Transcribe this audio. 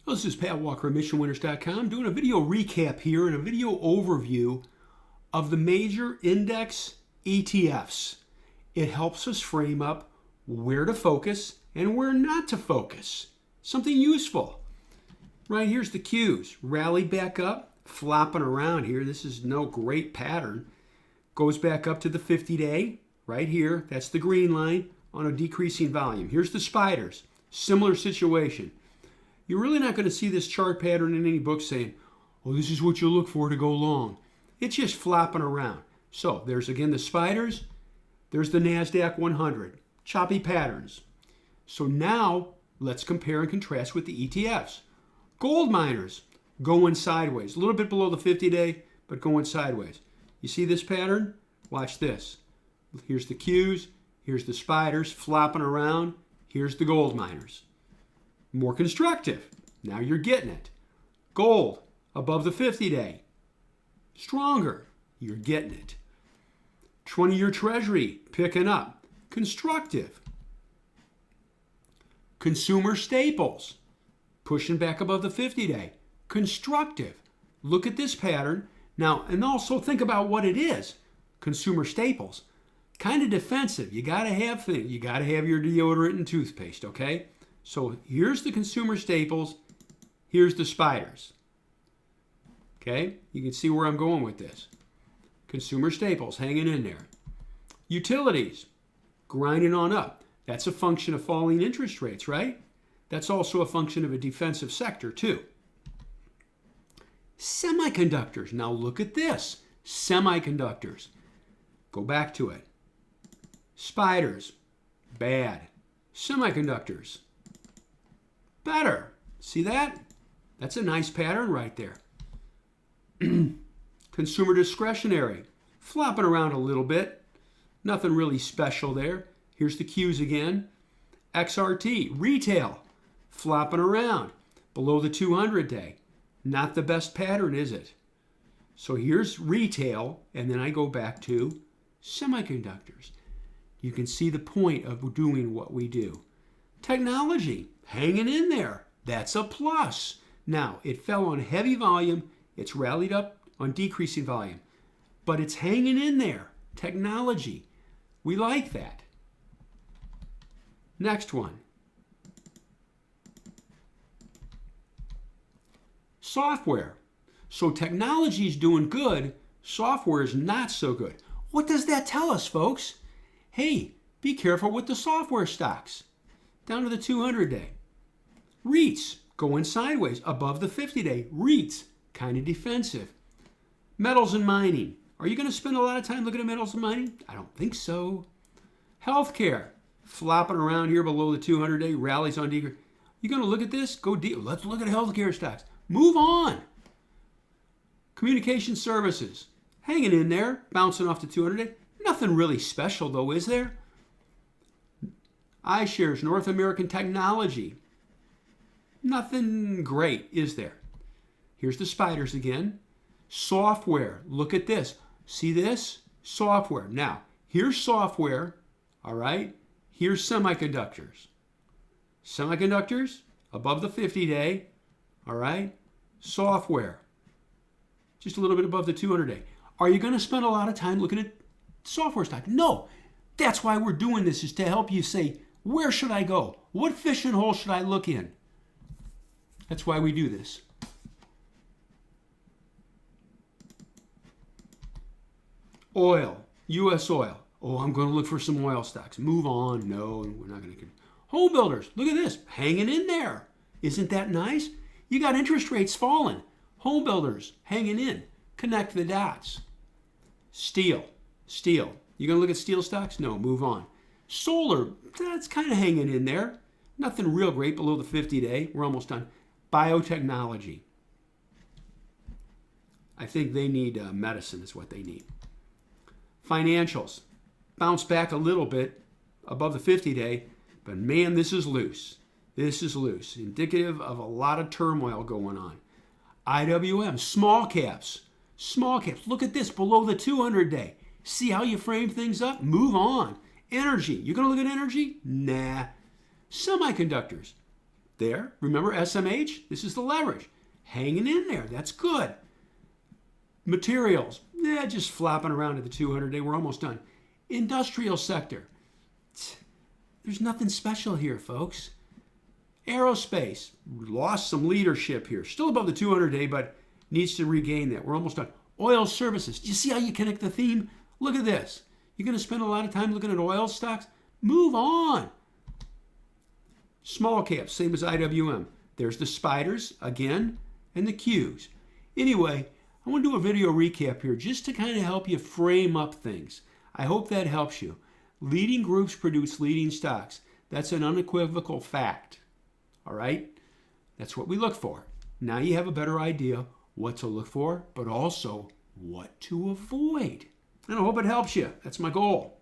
This is Pat Walker of MissionWinners.com doing a video recap here and a video overview of the major index ETFs. It helps us frame up where to focus and where not to focus. Something useful. Right here's the Qs. Rally back up, flopping around here. This is no great pattern. Goes back up to the 50-day right here. That's the green line on a decreasing volume. Here's the spiders. Similar situation. You're really not going to see this chart pattern in any book saying, oh, this is what you look for to go long. It's just flopping around. So there's again the spiders. There's the NASDAQ 100. Choppy patterns. So now let's compare and contrast with the ETFs. Gold miners going sideways. A little bit below the 50-day, but going sideways. You see this pattern? Watch this. Here's the Qs. Here's the spiders flopping around. Here's the gold miners. More constructive. Now you're getting it. Gold above the 50-day. Stronger. You're getting it. 20-year treasury picking up. Constructive. Consumer staples pushing back above the 50-day. Constructive. Look at this pattern. Now, and also think about what it is. Consumer staples. Kind of defensive. You got to have things. You got to have your deodorant and toothpaste, okay? So here's the consumer staples. Here's the spiders. Okay? You can see where I'm going with this. Consumer staples hanging in there. Utilities grinding on up. That's a function of falling interest rates, right? That's also a function of a defensive sector, too. Semiconductors. Now look at this. Semiconductors. Go back to it. Spiders. Bad. Semiconductors. Better. See that? That's a nice pattern right there. Consumer discretionary. Flopping around a little bit. Nothing really special there. Here's the Qs again. XRT. Retail. Flopping around. Below the 200-day. Not the best pattern, is it? So here's retail, and then I go back to semiconductors. You can see the point of doing what we do. Technology, hanging in there. That's a plus. Now, it fell on heavy volume. It's rallied up on decreasing volume. But it's hanging in there. Technology. We like that. Next one. Software. So technology is doing good. Software is not so good. What does that tell us, folks? Hey, be careful with the software stocks. Down to the 200-day. REITs going sideways above the 50-day. REITs, kind of defensive. Metals and mining. Are you going to spend a lot of time looking at metals and mining? I don't think so. Healthcare, flopping around here below the 200-day. Rallies on decrease. You going to look at this? Go deep. Let's look at healthcare stocks. Move on. Communication services, hanging in there, bouncing off the 200-day. Nothing really special, though, is there? iShares, North American Technology. Nothing great, is there? Here's the spiders again. Software, look at this. See this? Software. Now, here's software, all right? Here's semiconductors. Semiconductors, above the 50-day, all right? Software, just a little bit above the 200-day. Are you going to spend a lot of time looking at software stock? No. That's why we're doing this, is to help you say, where should I go? What fishing hole should I look in? That's why we do this. Oil, U.S. oil. Oh, I'm going to look for some oil stocks. Move on. No, we're not going to. Home builders, look at this, hanging in there. Isn't that nice? You got interest rates falling. Home builders hanging in. Connect the dots. Steel. You going to look at steel stocks? No, move on. Solar, that's kind of hanging in there. Nothing real great below the 50-day. We're almost done. Biotechnology. I think they need medicine is what they need. Financials. Bounce back a little bit above the 50-day, but man, this is loose. This is loose. Indicative of a lot of turmoil going on. IWM, small caps. Small caps. Look at this, below the 200-day. See how you frame things up? Move on. Energy. You going to look at energy? Nah. Semiconductors. there. Remember SMH? This is the leverage. Hanging in there. That's good. Materials. Yeah, just flopping around at the 200-day. We're almost done. Industrial sector. There's nothing special here, folks. Aerospace. Lost some leadership here. Still above the 200-day, but needs to regain that. We're almost done. Oil services. Do you see how you connect the theme? Look at this. You're going to spend a lot of time looking at oil stocks? Move on. Small caps, same as IWM. There's the spiders, again, and the Qs. Anyway, I want to do a video recap here just to kind of help you frame up things. I hope that helps you. Leading groups produce leading stocks. That's an unequivocal fact. All right? That's what we look for. Now you have a better idea what to look for, but also what to avoid. And I hope it helps you. That's my goal.